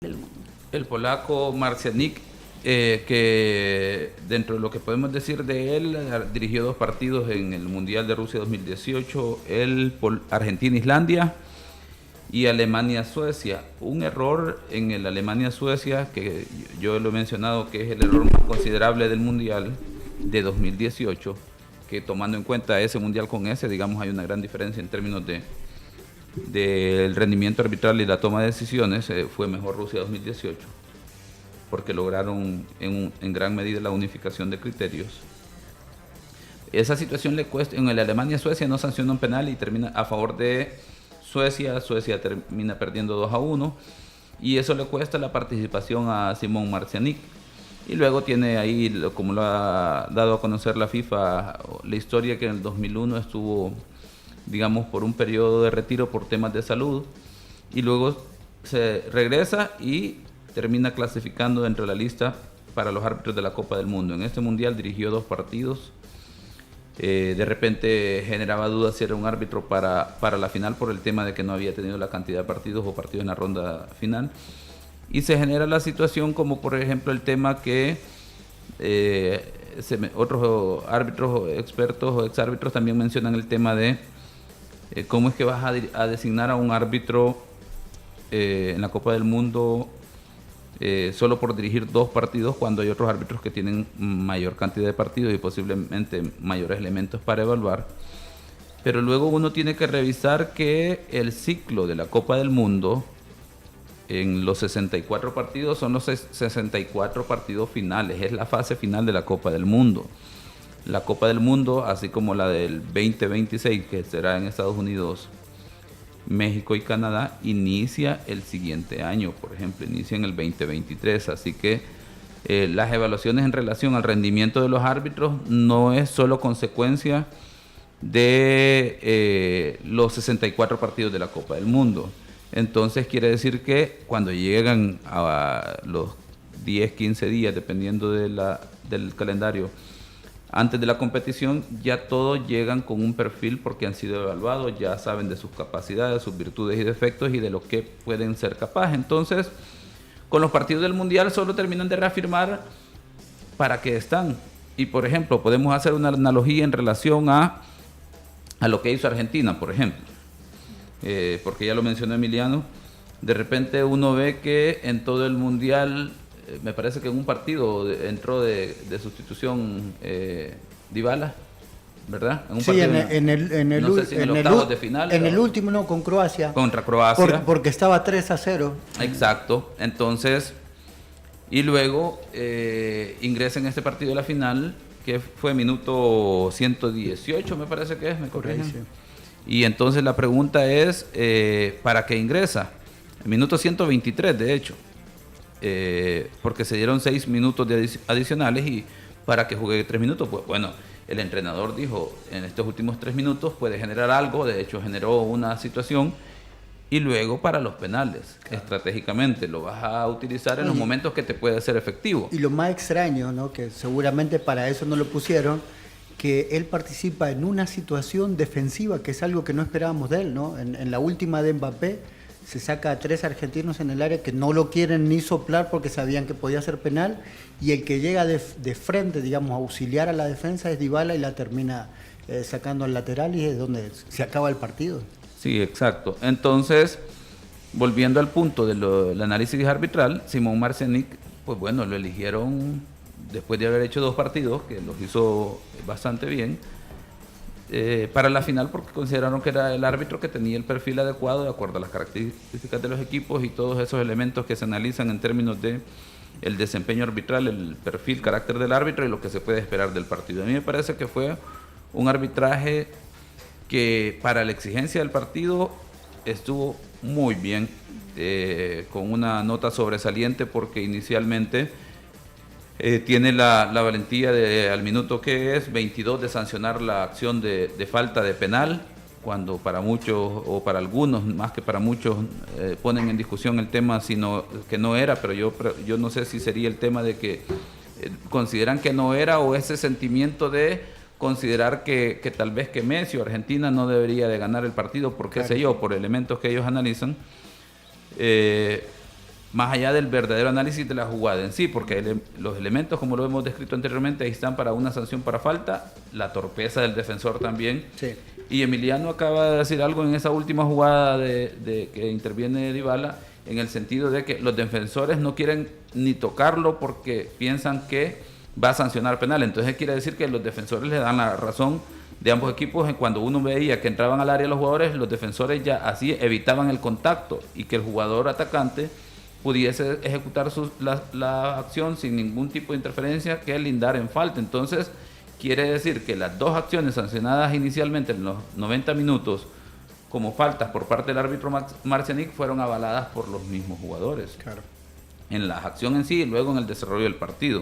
del mundo. El polaco Marcianik, que dentro de lo que podemos decir de él, dirigió 2 partidos en el Mundial de Rusia 2018, Argentina-Islandia y Alemania-Suecia. Un error en el Alemania-Suecia, que yo lo he mencionado que es el error más considerable del Mundial de 2018, que tomando en cuenta ese Mundial con ese, digamos, hay una gran diferencia en términos del rendimiento arbitral y la toma de decisiones. Fue mejor Rusia 2018 porque lograron en gran medida la unificación de criterios. Esa situación le cuesta, en el Alemania-Suecia no sanciona un penal y termina a favor de Suecia. Suecia termina perdiendo 2-1 y eso le cuesta la participación a Szymon Marcianik. Y luego tiene ahí, como lo ha dado a conocer la FIFA, la historia que en el 2001 estuvo, digamos, por un periodo de retiro por temas de salud, y luego se regresa y termina clasificando dentro de la lista para los árbitros de la Copa del Mundo. En este Mundial dirigió 2 partidos. De repente generaba dudas si era un árbitro para la final por el tema de que no había tenido la cantidad de partidos o partidos en la ronda final. Y se genera la situación como por ejemplo el tema que otros árbitros expertos o exárbitros también mencionan el tema de cómo es que vas a designar a un árbitro en la Copa del Mundo solo por dirigir 2 partidos cuando hay otros árbitros que tienen mayor cantidad de partidos y posiblemente mayores elementos para evaluar. Pero luego uno tiene que revisar que el ciclo de la Copa del Mundo en los 64 partidos son los 64 partidos finales, es la fase final de la Copa del Mundo. La Copa del Mundo, así como la del 2026, que será en Estados Unidos, México y Canadá, inicia el siguiente año, por ejemplo, inicia en el 2023, así que las evaluaciones en relación al rendimiento de los árbitros no es solo consecuencia de los 64 partidos de la Copa del Mundo. Entonces quiere decir que cuando llegan a los 10, 15 días, dependiendo del calendario, antes de la competición, ya todos llegan con un perfil porque han sido evaluados, ya saben de sus capacidades, sus virtudes y defectos y de lo que pueden ser capaces. Entonces, con los partidos del Mundial solo terminan de reafirmar para qué están. Y por ejemplo, podemos hacer una analogía en relación a lo que hizo Argentina, por ejemplo. Porque ya lo mencionó Emiliano, de repente uno ve que en todo el Mundial, me parece que en un partido entró de sustitución Dybala, ¿verdad? En un sí, partido, en el octavos de final. En el último, no, con Croacia. Contra Croacia. Porque estaba 3-0. Exacto. Entonces, y luego ingresa en este partido de la final, que fue minuto 118, me parece que es, me corrigen. Sí. Y entonces la pregunta es, ¿para qué ingresa? Minuto 123, de hecho. Porque se dieron 6 minutos adicionales y para que juegue 3 minutos, pues bueno, el entrenador dijo, en estos últimos 3 minutos puede generar algo, de hecho generó una situación, y luego para los penales, estratégicamente, lo vas a utilizar en los momentos que te puede ser efectivo. Y lo más extraño, ¿no?, que seguramente para eso no lo pusieron, que él participa en una situación defensiva, que es algo que no esperábamos de él, ¿no? En la última de Mbappé, se saca a 3 argentinos en el área que no lo quieren ni soplar porque sabían que podía ser penal, y el que llega de frente, digamos, a auxiliar a la defensa es Dybala y la termina sacando al lateral, y es donde se acaba el partido. Sí, exacto. Entonces, volviendo al punto del análisis arbitral, Szymon Marcianik, pues bueno, lo eligieron después de haber hecho 2 partidos, que los hizo bastante bien, para la final porque consideraron que era el árbitro que tenía el perfil adecuado de acuerdo a las características de los equipos y todos esos elementos que se analizan en términos de el desempeño arbitral, el perfil, carácter del árbitro y lo que se puede esperar del partido. A mí me parece que fue un arbitraje que para la exigencia del partido estuvo muy bien, con una nota sobresaliente porque inicialmente tiene la valentía de, al minuto que es 22, de sancionar la acción de falta de penal, cuando para muchos o para algunos, más que para muchos, ponen en discusión el tema sino que no era, pero yo no sé si sería el tema de que consideran que no era, o ese sentimiento de considerar que tal vez que Messi o Argentina no debería de ganar el partido, por qué sé yo, por elementos que ellos analizan. más allá del verdadero análisis de la jugada en sí, porque los elementos, como lo hemos descrito anteriormente, ahí están para una sanción para falta, la torpeza del defensor también. Sí. Y Emiliano acaba de decir algo en esa última jugada de que interviene Dybala, en el sentido de que los defensores no quieren ni tocarlo porque piensan que va a sancionar penal. Entonces quiere decir que los defensores le dan la razón de ambos equipos. Cuando uno veía que entraban al área los jugadores, los defensores ya así evitaban el contacto y que el jugador atacante pudiese ejecutar la acción sin ningún tipo de interferencia, que es lindar en falta. Entonces quiere decir que las dos acciones sancionadas inicialmente en los 90 minutos como faltas por parte del árbitro Marcianic fueron avaladas por los mismos jugadores. Claro. En la acción en sí y luego en el desarrollo del partido.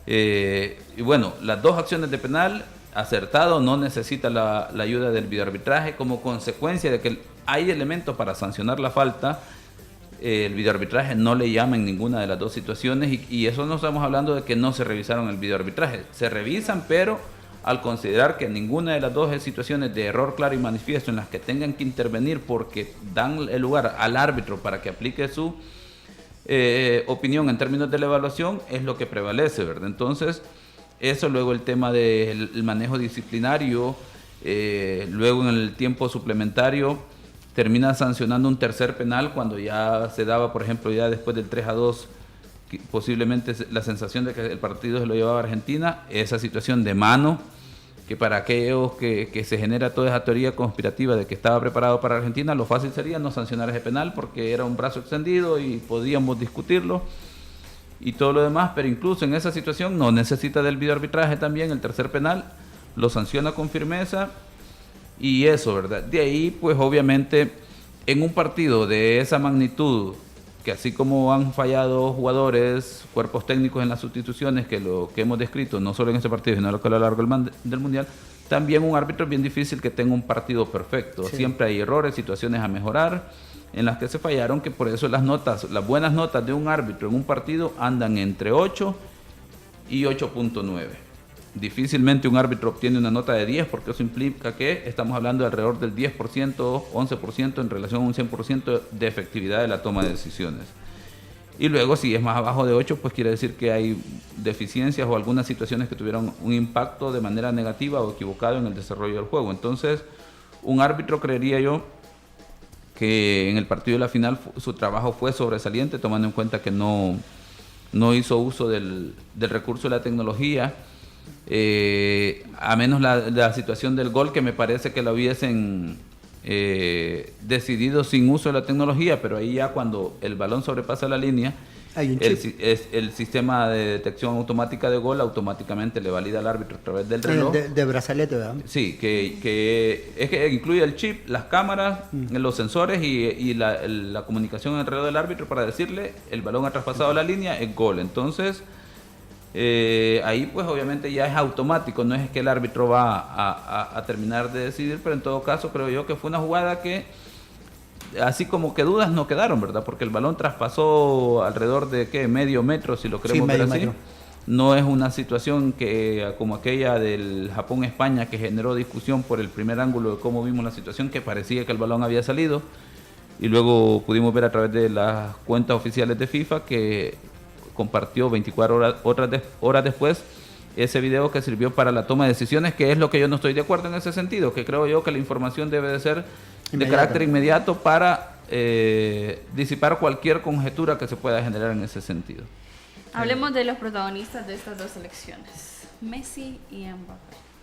Y bueno, las dos acciones de penal acertado, no necesita la ayuda del videoarbitraje como consecuencia de que hay elementos para sancionar la falta. El videoarbitraje no le llama en ninguna de las dos situaciones y eso no estamos hablando de que no se revisaron el videoarbitraje. Se revisan, pero al considerar que ninguna de las dos situaciones de error claro y manifiesto en las que tengan que intervenir porque dan el lugar al árbitro para que aplique su opinión en términos de la evaluación es lo que prevalece, ¿verdad? Entonces, eso, luego el tema del manejo disciplinario, luego en el tiempo suplementario termina sancionando un tercer penal cuando ya se daba, por ejemplo, ya después del 3-2, posiblemente la sensación de que el partido se lo llevaba a Argentina, esa situación de mano, que para aquellos que se genera toda esa teoría conspirativa de que estaba preparado para Argentina, lo fácil sería no sancionar ese penal porque era un brazo extendido y podíamos discutirlo y todo lo demás, pero incluso en esa situación no necesita del videoarbitraje también, el tercer penal lo sanciona con firmeza y eso, ¿verdad? De ahí, pues obviamente, en un partido de esa magnitud, que así como han fallado jugadores, cuerpos técnicos en las sustituciones, que lo que hemos descrito, no solo en este partido, sino a lo largo del Mundial, también un árbitro es bien difícil que tenga un partido perfecto. Sí. Siempre hay errores, situaciones a mejorar, en las que se fallaron, que por eso las buenas notas de un árbitro en un partido andan entre 8 y 8.9. Difícilmente un árbitro obtiene una nota de 10 porque eso implica que estamos hablando de alrededor del 10%, 11% en relación a un 100% de efectividad de la toma de decisiones. Y luego si es más abajo de 8, pues quiere decir que hay deficiencias o algunas situaciones que tuvieron un impacto de manera negativa o equivocado en el desarrollo del juego. Entonces, un árbitro, creería yo, que en el partido de la final su trabajo fue sobresaliente, tomando en cuenta que no hizo uso del recurso de la tecnología, a menos la situación del gol, que me parece que la hubiesen decidido sin uso de la tecnología, pero ahí ya cuando el balón sobrepasa la línea, el sistema de detección automática de gol automáticamente le valida al árbitro a través del reloj. De brazalete, ¿verdad? Sí, que incluye el chip, las cámaras, los sensores y la comunicación alrededor del árbitro para decirle el balón ha traspasado la línea, es gol. Entonces, ahí pues obviamente ya es automático, no es que el árbitro va a terminar de decidir, pero en todo caso creo yo que fue una jugada que así como que dudas no quedaron, ¿verdad? Porque el balón traspasó alrededor de medio metro, si lo queremos ver así. Metro. No es una situación que como aquella del Japón-España, que generó discusión por el primer ángulo de cómo vimos la situación, que parecía que el balón había salido, y luego pudimos ver a través de las cuentas oficiales de FIFA que compartió 24 horas después ese video que sirvió para la toma de decisiones, que es lo que yo no estoy de acuerdo en ese sentido, que creo yo que la información debe de ser de carácter inmediato para disipar cualquier conjetura que se pueda generar en ese sentido. Hablemos de los protagonistas de estas dos selecciones, Messi y Mbappé.